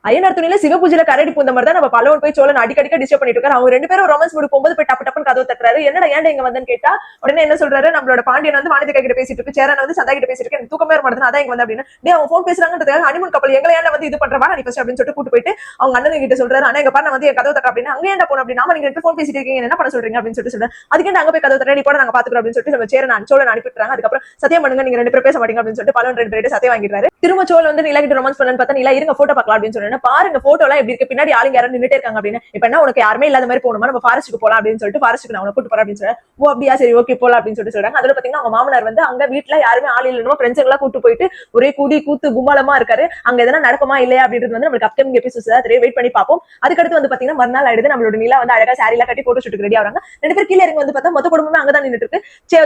ஐயனார் துணியில சிவபூஜையில கரடி பூந்த மாதிரி தான் நம்ம பல்லவன் போய் சோழன் அடிக்கடிக்க டிஸ்டர்ப் பண்ணிட்டு இருக்காரு. அவங்க 2 பேரும் ரொமான்ஸ் மூடு போகும்போது போய் டப்பு டப்புன்னு கதவு தட்டுறாரு. என்னடா ஏன்டா இங்க வந்தேன்னு கேட்டா உடனே என்ன சொல்றாரு, நம்மளோட பாண்டியன் வந்து வானதிகா கிட்ட பேசிட்டு இருக்கு, சேரன் வந்து சந்தா கிட்ட பேசிட்டு இருக்கு, எனக்கு தூக்கமே வர மாட்டேங்குது, அதான் இங்க வந்து அப்படின்னு டே அவங்க போன் பேசுறாங்கன்றதுக்காக ஹனிமூன் கப்பல் எங்களை ஏன்டா வந்து இது பண்றவா நீ ஃபர்ஸ்ட் அப்படின்னு சொல்லிட்டு கூட்டு போயிட்டு அவங்க அண்ணன் கிட்ட சொல்றாரு, அண்ணா எங்க பாரு வந்து என் கதவு தட்டுற அப்படின்னு. அங்க ஏன்டா போன அப்படின்னா நீங்க 2 போன் பேசிட்டு இருக்கீங்க, என்ன பண்ண சொல்றீங்க அப்படின்னு சொல்லிட்டு சொல்றேன். அதுக்கு அங்க போய் கதவு தட்டுற, நீ போட நாங்க பாத்துக்கிறோம் அப்படின்னு சொல்லிட்டு நம்ம சேரன் சோழன் அனுப்பிட்டுறாங்க. அதுக்கப்புறம் சத்தியம் பண்ணுங்க நீங்க 2 பேரும் பேச மாட்டீங்க அப்படின்னு சொல்லிட்டு பலவன் 2 பேரும் சத்தியம் வாங்கிடுறாரு. திரும்ப சோழன் வந்து நிலா கிட்ட ரொமான்ஸ் பண்ணலான்னு பார்த்தா நிலா இருங்க போட்டோ பார்க்கலாம் அப்படின்னு சொல்றேன். பாருங்க போட்டோ எல்லாம் எப்படி இருக்கு, பின்னாடி ஆளுங்க யாரும் நின்னுட்டே இருக்காங்க அப்படின்னு. இப்ப என்ன உனக்கு யாருமே இல்லாத மாதிரி போகணுமா, நம்ம ஃபாரஸ்ட்டுக்கு போலாம் அப்படின்னு சொல்லிட்டு ஃபாரஸ்ட்டுக்கு நான் உனக்கு கூட்டு போறேன் அப்படின்னு சொல்றேன். ஓ அப்படியா சரி ஓகே போலாம் அப்படின்னு சொல்லிட்டு சொல்றாங்க. அதுல பாத்தீங்கன்னா அவங்க மாமனார் வந்து அங்க வீட்டுல யாருமே ஆள் இல்லைன்னு ஃப்ரெண்ட்ஸ் எல்லாம் கூட்டு போயிட்டு ஒரே கூடி கூத்து கும்மாளமா இருக்காரு. அங்க எதனா நடக்குமா இல்லையா அப்படின்றது வந்து நம்மளுக்கு அப்கமிங் எபிசோட்ஸ் தான் வெயிட் பண்ணி பார்ப்போம். அதுக்கடுத்து வந்து பாத்தீங்கன்னா மறுநாள் ஆயிடுது. நம்மளோட நிலா வந்து அழகா சாரி எல்லாம் கட்டி போட்டோ ஷூட்டுக்கு ரெடி ஆகிறாங்க. 2 பேர் கீழே இறங்கி வந்து பார்த்தா மொத்த குடும்பமே அங்கதான் நின்னுட்டு இருக்கு.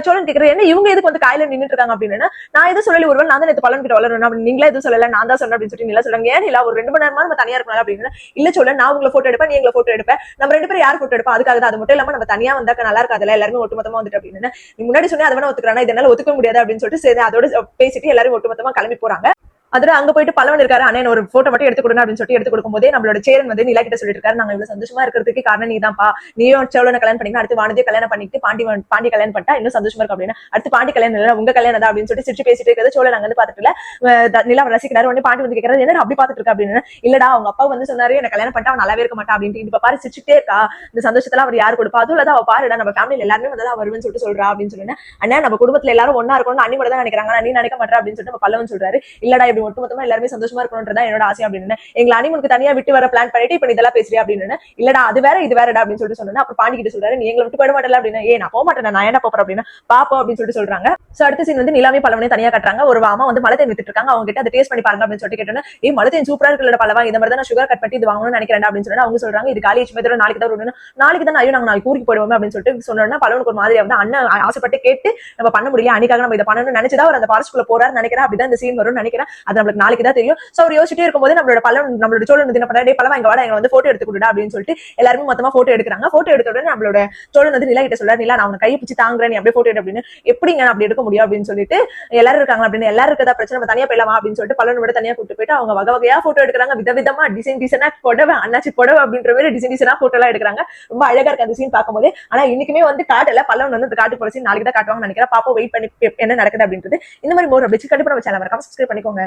சோழன் கேக்குறேன் என்ன இவங்க எதுக்கு வந்து காயில நின்னுட்டு இருக்காங்க அப்படின்னு. நான் எதுவும் சொல்லி ஒருவேளை நான் தான் பலன் கிட்ட வளரணும் அப்படின்னு நீங்களே எதுவும் சொல்லல, நான் தான் சொன்னேன் அப்படின்னு சொல்லி நிலா சொல்றாங்க. ஏன் இல்ல ஒரு 2 மணி நேரமா நம்ம தனியா இருக்கணும் அப்படின்னு. இல்ல சொல்ல நான் உங்களை போட்டோ எடுப்பேன், நீ எங்களை போட்டோ எடுப்பேன், நம்ம 2 பேரும் யார் போட்டோ எடுப்பா அதுக்காக தான். அது மட்டும் இல்லாம நம்ம தனியா வந்தா நல்லா இருக்காதுல்ல, எல்லாருமே ஒட்டுமொத்தமா வந்துட்டு அப்படின்னு. நீ முன்னாடி சொன்னே அதை வேணா ஒத்துக்கிறானா, இதனால ஒத்துக்க முடியாது அப்படின்னு சொல்லிட்டு சரி அதோட பேசிட்டு எல்லாரும் ஒட்டுமொத்தமா கிளம்பி போறாங்க. அதுல அங்க போயிட்டு பலவன் இருக்காரு, அண்ணன் ஒரு போட்டோ மட்டும் எடுத்து கொடுங்க அப்படின்னு சொல்லிட்டு எடுத்து கொடுக்கும் போதே நம்மளோட சேரன் வந்து நிலா கிட்ட சொல்லிட்டு இருக்காரு, நாங்க இவ்வளவு சந்தோஷமா இருக்கிறதுக்கு காரணம் நீதான்ப்பா, நீயும் சோழனை கல்யாணம் பண்ணிக்கலாம், அடுத்து வானதியை கல்யாணம் பண்ணிட்டு பாண்டி கல்யாணம் பண்ணிட்டா இன்னும் சந்தோஷமா இருக்கும் அப்படின்னு. அடுத்து பாண்டி கல்யாணம் இல்ல உங்க கல்யாணம் தான் அப்படின்னு சொல்லிட்டு சிரிச்சு பேசிட்டு இருக்கிறது சோழன் அங்க வந்து பாத்துட்டு நிலா ரசிக்கிறாரு. உடனே பாண்டி வந்து கேட்கறாரு, என்ன அப்படி பாத்துட்டு இருக்க அப்படின்னு. இல்லடா அவங்க அப்பா வந்து சொன்னாரு என்ன கல்யாணம் பண்ணிட்டா அவன் நல்லாவே இருக்க மாட்டான் அப்படின்ட்டு. இப்ப பாரு சிரிச்சுட்டே இருக்கா, இந்த சந்தோஷத்துல அவர் யாரு கொடுப்பா, அதுல தான் அவ பாருடா நம்ம ஃபேமிலியில எல்லாருமே வந்து வருவேன்னு சொல்லிட்டு சொல்றா அப்படின்னு சொன்னேன். அண்ணா நம்ம குடும்பத்துல எல்லாரும் ஒன்னா இருக்கணும்னு அண்ணி மட்டும் தான் நினைக்கிறாங்க, நீ நினைக்க மாட்டா அப்படின்னு சொல்லிட்டு நம்ம பல்லவன் சொல்றாரு. இல்லடா இப்படி ஒட்டுமொத்தமா எல்லாருமே சந்தோஷமா இருக்கணும்ன்றதா என்னோட ஆசை அப்படின்னு. எங்களை அனிமனுக்கு தனியா விட்டு வர பிளான் பண்ணிட்டு இப்ப இதெல்லாம் பேசுறியா அப்படின்னு. இல்லடா அது வேற இது வேறடா அப்படின்னு சொல்லிட்டு சொன்னா. அப்புறம் பாண்டி கிட்ட சொல்றாரு, நீ எங்களை விட்டு போயிட மாட்டல அப்படின்னு. ஏன் நான் போக மாட்டேன், நான் என்ன போறேன் அப்படின்னு. பாப்போம் அப்படின்னு சொல்லிட்டு சொல்றாங்க. சோ அடுத்த சீன் வந்து நிலாமே பலவனே தனியா கட்டுறாங்க. ஒரு அம்மா வந்து மலை தேன் வித்துட்டு இருக்காங்க. அவங்க கிட்ட அதை டேஸ்ட் பண்ணி பாருங்க அப்படின்னு சொல்லிட்டு கேட்டேன். மலை தேன் சூப்பரா இருக்குல்ல பலவா, இந்த மாதிரி தான் சுகர் கட் பண்ணி இது வாங்கணும்னு நினைக்கிறேன் அப்படின்னு சொன்னா. அவங்க சொல்றாங்க இது காலி சுமதியோட நாளைக்கு தான் வரணும், நாளைக்கு தான் ஐயோ நாங்க நாளைக்கு ஊருக்கு போயிடுவோம் அப்படின்னு சொல்லிட்டு சொன்னோம்னா பலவனுக்கு ஒரு மாதிரி வந்து அண்ணன் ஆசைப்பட்டு கேட்டு நம்ம பண்ண முடியல, அன்னைக்காக நம்ம இதை பண்ணணும்னு நினைச்சதா அவர் அந்த ஃபாரஸ்ட்குள்ள போறாரு நினைக்கிறேன். அப்படிதான் இந்த சீன் வரும்னு நினைக்கிறேன். அது நம்மளுக்கு நாளைக்கு தான் தெரியும். சோ அவர் யோசிச்சுட்டே இருக்கும்போது நம்மளோட சோழன் வந்து என்ன பண்ணா, பலவா இங்க வாடா, எங்க வந்து போட்டோ எடுத்து கொடுடா அப்படின்னு சொல்லிட்டு எல்லாருமே மொத்தமா போட்டோ எடுக்கிறாங்க. போட்டோ எடுத்த உடனே நம்மளோட சோழன் வந்து நிலா கிட்ட சொல்றாரு, நிலா நான் உனக்கு கையை பிடிச்சி தாங்குறேன், நீ அப்படியே போட்டோ எடு அப்படின்னு. எப்படிங்க அப்படி எடுக்க முடியும் அப்படின்னு சொல்லிட்டு எல்லாரும் இருக்காங்க அப்படின்னு. எல்லாரும் இருக்கதா பிரச்சனை, நம்ம தனியா போயிடலாமா அப்படின்னு சொல்லிட்டு பலவன் விட தனியா கூட்டு போயிட்டு அவங்க வகை வகையா போட்டோ எடுக்கிறாங்க. விதவிதமா டிசைனா புடவை அண்ணாச்சி புடவை அப்படின்ற மாதிரி டிசைனா போட்டோ எல்லாம் எடுக்கிறாங்க. ரொம்ப அழகா இருக்கு அந்த சீன் பார்க்கும்போது. ஆனா இன்னைக்குமே வந்து காட்டல, பலவன் வந்து காட்டு போற சீன் நாளைக்கு தான் காட்டுவாங்க நினைக்கிறேன். பாப்போம் வெயிட் பண்ணி என்ன நடக்குது அப்படின்றது. இந்த மாதிரி மோர் அப்படி கண்டிப்பா நம்ம சேனல் மறக்காம சப்ஸ்கிரைப் பண்ணிக்கோங்க.